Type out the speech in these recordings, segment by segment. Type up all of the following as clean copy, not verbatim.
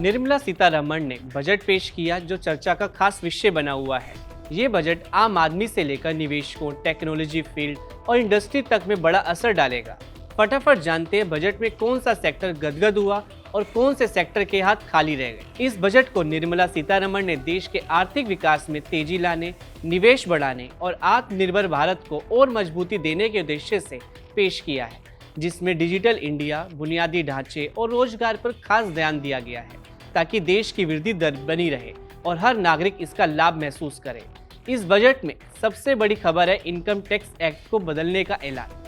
निर्मला सीतारमण ने बजट पेश किया जो चर्चा का खास विषय बना हुआ है। ये बजट आम आदमी से लेकर निवेशकों, टेक्नोलॉजी फील्ड और इंडस्ट्री तक में बड़ा असर डालेगा। फटाफट जानते हैं बजट में कौन सा सेक्टर गदगद हुआ और कौन से सेक्टर के हाथ खाली रह गए। इस बजट को निर्मला सीतारमण ने देश के आर्थिक विकास में तेजी लाने, निवेश बढ़ाने और आत्मनिर्भर भारत को और मजबूती देने के उद्देश्य से पेश किया है, जिसमें डिजिटल इंडिया, बुनियादी ढांचे और रोजगार पर खास ध्यान दिया गया है ताकि देश की वृद्धि दर बनी रहे और हर नागरिक इसका लाभ महसूस करे। इस बजट में सबसे बड़ी खबर है इनकम टैक्स एक्ट को बदलने का ऐलान।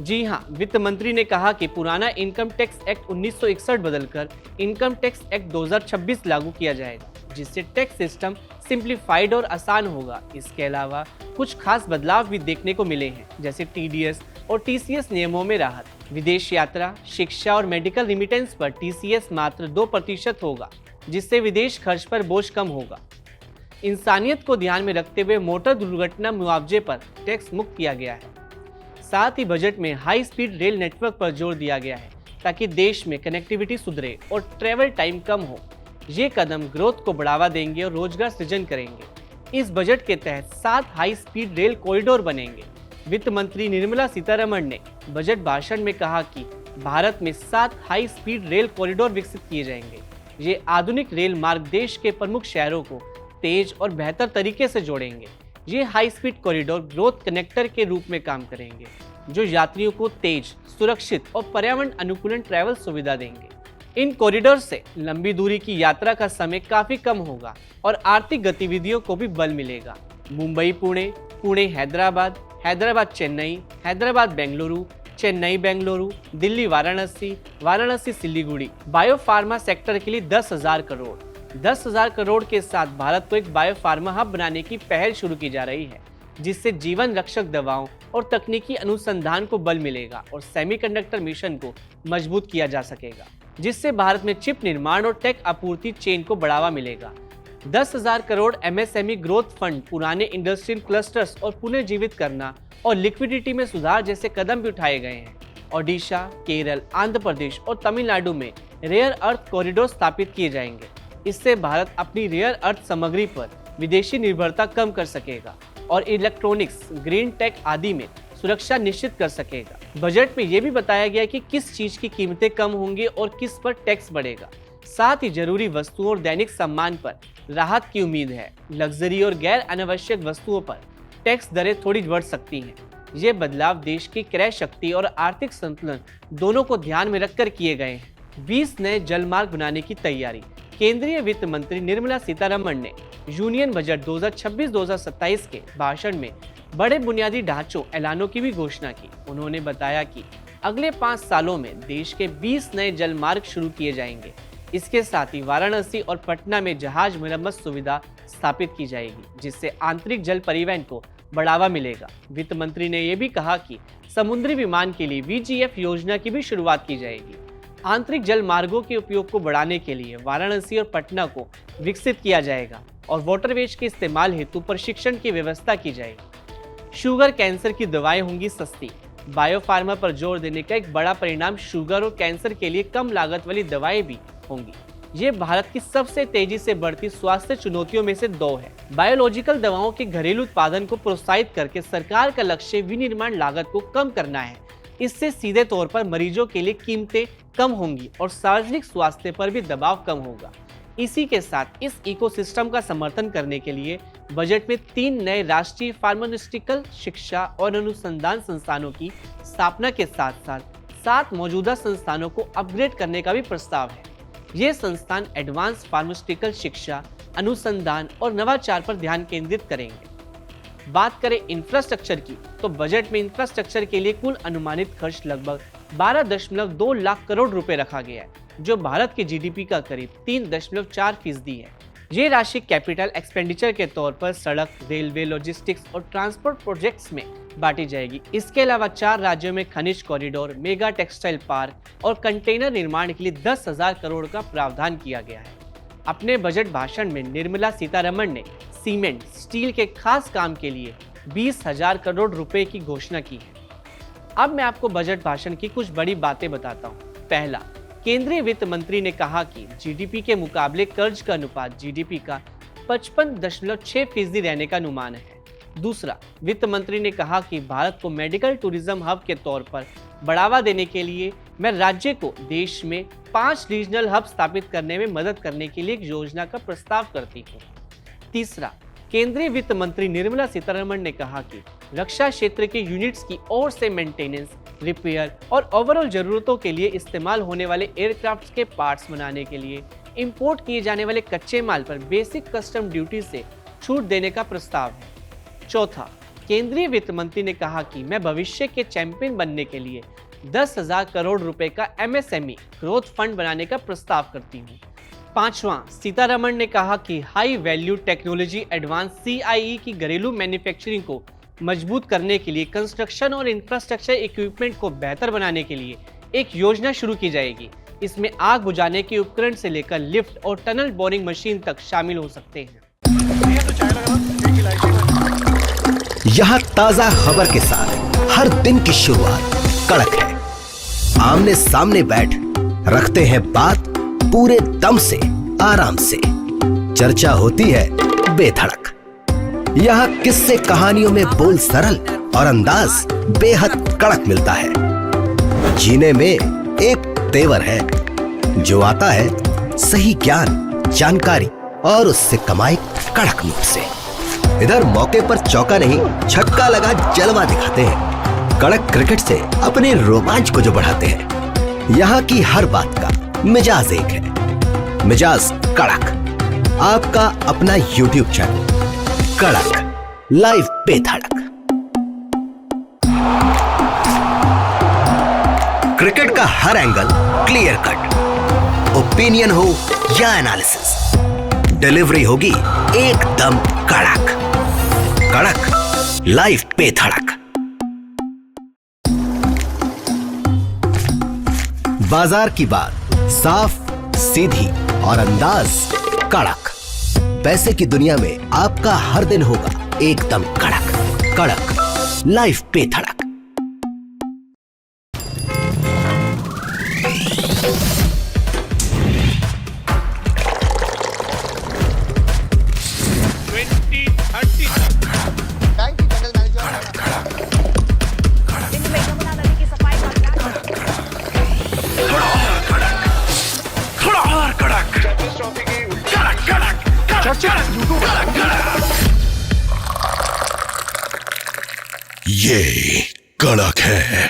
जी हां, वित्त मंत्री ने कहा कि पुराना इनकम टैक्स एक्ट 1961 बदलकर इनकम टैक्स एक्ट 2026 लागू किया जाएगा, जिससे टैक्स सिस्टम सिंप्लीफाइड और आसान होगा। इसके अलावा कुछ खास बदलाव भी देखने को मिले हैं, जैसे टीडीएस और टीसीएस नियमों में राहत। विदेश यात्रा, शिक्षा और मेडिकल रिमिटेंस पर टीसीएस मात्र 2% होगा, जिससे विदेश खर्च पर बोझ कम होगा। इंसानियत को ध्यान में रखते हुए मोटर दुर्घटना मुआवजे पर टैक्स मुक्त किया गया है। साथ ही बजट में हाई स्पीड रेल नेटवर्क पर जोर दिया गया है ताकि देश में कनेक्टिविटी सुधरे और ट्रैवल टाइम कम हो। ये कदम ग्रोथ को बढ़ावा देंगे और रोजगार सृजन करेंगे। इस बजट के तहत 7 हाई स्पीड रेल कॉरिडोर बनेंगे। वित्त मंत्री निर्मला सीतारमण ने बजट भाषण में कहा कि भारत में 7 हाई स्पीड रेल कॉरिडोर विकसित किए जाएंगे। ये आधुनिक रेल मार्ग देश के प्रमुख शहरों को तेज और बेहतर तरीके से जोड़ेंगे। ये high speed corridor growth connector के रूप में काम करेंगे, जो यात्रियों को तेज, सुरक्षित और पर्यावरण अनुकूल ट्रैवल सुविधा देंगे। इन कॉरिडोर से लंबी दूरी की यात्रा का समय काफी कम होगा और आर्थिक गतिविधियों को भी बल मिलेगा। मुंबई पुणे, पुणे हैदराबाद, हैदराबाद चेन्नई, हैदराबाद बेंगलुरु, चेन्नई बेंगलुरु, दिल्ली वाराणसी, वाराणसी सिलीगुड़ी। बायोफार्मा सेक्टर के लिए 10,000 करोड़। 10,000 करोड़ के साथ भारत को एक बायोफार्मा हब बनाने की पहल शुरू की जा रही है, जिससे जीवन रक्षक दवाओं और तकनीकी अनुसंधान को बल मिलेगा और सेमीकंडक्टर मिशन को मजबूत किया जा सकेगा, जिससे भारत में चिप निर्माण और टेक आपूर्ति चेन को बढ़ावा मिलेगा। 10,000 करोड़ एमएसएमई ग्रोथ फंड पुराने इंडस्ट्रियल क्लस्टर्स और पुनर्जीवित करना और लिक्विडिटी में सुधार जैसे कदम भी उठाए गए हैं। ओडिशा, केरल, आंध्र प्रदेश और तमिलनाडु में रेयर अर्थ कॉरिडोर स्थापित किए जाएंगे। इससे भारत अपनी रेयर अर्थ सामग्री पर विदेशी निर्भरता कम कर सकेगा और इलेक्ट्रॉनिक्स, ग्रीन टेक आदि में सुरक्षा निश्चित कर सकेगा। बजट में यह भी बताया गया कि किस चीज की कीमतें कम होंगी और किस पर टैक्स बढ़ेगा। साथ ही जरूरी वस्तुओं और दैनिक सामान पर राहत की उम्मीद है। लग्जरी और गैर अनावश्यक वस्तुओं पर टैक्स दरें थोड़ी बढ़ सकती हैं। ये बदलाव देश की क्रय शक्ति और आर्थिक संतुलन दोनों को ध्यान में रखकर किए गए हैं। 20 नए जलमार्ग बनाने की तैयारी। केंद्रीय वित्त मंत्री निर्मला सीतारमण ने यूनियन बजट 2026-2027 के भाषण में बड़े बुनियादी ढांचों ऐलानों की भी घोषणा की। उन्होंने बताया कि अगले 5 सालों में देश के 20 नए जलमार्ग शुरू किए जाएंगे। इसके साथ ही वाराणसी और पटना में जहाज मरम्मत सुविधा स्थापित की जाएगी, जिससे आंतरिक जल परिवहन को बढ़ावा मिलेगा। वित्त मंत्री ने यह भी कहा कि समुद्री विमान के लिए VGF योजना की भी शुरुआत की जाएगी। आंतरिक जल मार्गों के उपयोग को बढ़ाने के लिए वाराणसी और पटना को विकसित किया जाएगा और वाटरवेज के इस्तेमाल हेतु प्रशिक्षण की व्यवस्था की जाएगी। शुगर कैंसर की दवाएं होंगी सस्ती। बायोफार्मा पर जोर देने का एक बड़ा परिणाम शुगर और कैंसर के लिए कम लागत वाली दवाएं भी होंगी। ये भारत की सबसे तेजी से बढ़ती स्वास्थ्य चुनौतियों में से 2 है। बायोलॉजिकल दवाओं के घरेलू उत्पादन को प्रोत्साहित करके सरकार का लक्ष्य विनिर्माण लागत को कम करना है। इससे सीधे तौर पर मरीजों के लिए कीमतें कम होंगी और सार्वजनिक स्वास्थ्य पर भी दबाव कम होगा। इसी के साथ इस इकोसिस्टम का समर्थन करने के लिए बजट में 3 नए राष्ट्रीय फार्मास्यूटिकल शिक्षा और अनुसंधान संस्थानों की स्थापना के साथ साथ 7 मौजूदा संस्थानों को अपग्रेड करने का भी प्रस्ताव है। ये संस्थान एडवांस फार्मास्यूटिकल शिक्षा, अनुसंधान और नवाचार पर ध्यान केंद्रित करेंगे। बात करें इंफ्रास्ट्रक्चर की, तो बजट में इंफ्रास्ट्रक्चर के लिए कुल अनुमानित खर्च लगभग 12.2 लाख करोड़ रुपए रखा गया है, जो भारत के जीडीपी का करीब 3.4% है। ये राशि कैपिटल एक्सपेंडिचर के तौर पर सड़क, रेलवे, लॉजिस्टिक्स और ट्रांसपोर्ट प्रोजेक्ट्स में बांटी जाएगी। इसके अलावा 4 राज्यों में खनिज कॉरिडोर, मेगा टेक्सटाइल पार्क और कंटेनर निर्माण के लिए 10,000 करोड़ का प्रावधान किया गया है। अपने बजट भाषण में निर्मला सीतारमण ने सीमेंट, स्टील के खास काम के लिए 20,000 करोड़ रुपए की घोषणा की है। अब मैं आपको बजट भाषण की कुछ बड़ी बातें बताता हूँ। पहला, केंद्रीय वित्त मंत्री ने कहा कि जीडीपी के मुकाबले कर्ज का अनुपात जीडीपी का 55.6% रहने का अनुमान है। दूसरा, वित्त मंत्री ने कहा कि भारत को मेडिकल टूरिज्म हब के तौर पर बढ़ावा देने के लिए मैं राज्य को देश में 5 रीजनल हब स्थापित करने में मदद करने के लिए एक योजना का प्रस्ताव करती हूँ। तीसरा, केंद्रीय वित्त मंत्री निर्मला सीतारमण ने कहा कि रक्षा क्षेत्र के यूनिट्स की ओर से मेंटेनेंस, रिपेयर और ओवरऑल जरूरतों के लिए इस्तेमाल होने वाले एयरक्राफ्ट के पार्ट्स बनाने के लिए इंपोर्ट किए जाने वाले कच्चे माल पर बेसिक कस्टम ड्यूटी से छूट देने का प्रस्ताव है। चौथा, केंद्रीय वित्त मंत्री ने कहा कि मैं भविष्य के चैंपियन बनने के लिए 10,000 करोड़ रुपए का एमएसएमई ग्रोथ फंड बनाने का प्रस्ताव करती हूँ। पांचवां, सीतारमण ने कहा कि high value technology advance CIE की घरेलू मैन्युफैक्चरिंग को मजबूत करने के लिए कंस्ट्रक्शन और इंफ्रास्ट्रक्चर इक्विपमेंट को बेहतर बनाने के लिए एक योजना शुरू की जाएगी। इसमें आग बुझाने के उपकरण से लेकर लिफ्ट और टनल बोरिंग मशीन तक शामिल हो सकते हैं। यहाँ ताजा खबर के साथ हर दिन की शुरुआत कड़क है। आमने सामने बैठ रखते हैं बात पूरे दम से, आराम से। चर्चा होती है बेधड़क। यहाँ किस्से कहानियों में बोल सरल और अंदाज बेहद कड़क मिलता है। जीने में एक तेवर है जो आता है सही ज्ञान, जानकारी और उससे कमाई कड़क नोट से। इधर मौके पर चौका नहीं, छक्का लगा जलवा दिखाते हैं। कड़क क्रिकेट से अपने रोमांच को जो बढ़ाते हैं। यहाँ की हर बात का मिजाज एक है, मिजाज कड़क। आपका अपना YouTube चैनल कड़क लाइव बेधड़क। क्रिकेट का हर एंगल क्लियर कट, ओपिनियन हो या एनालिसिस, डिलीवरी होगी एकदम कड़क। कड़क लाइव बेधड़क। बाजार की बात साफ, सीधी और अंदाज कड़क। पैसे की दुनिया में आपका हर दिन होगा एकदम कड़क। कड़क लाइव बेधड़क। ये कड़क है।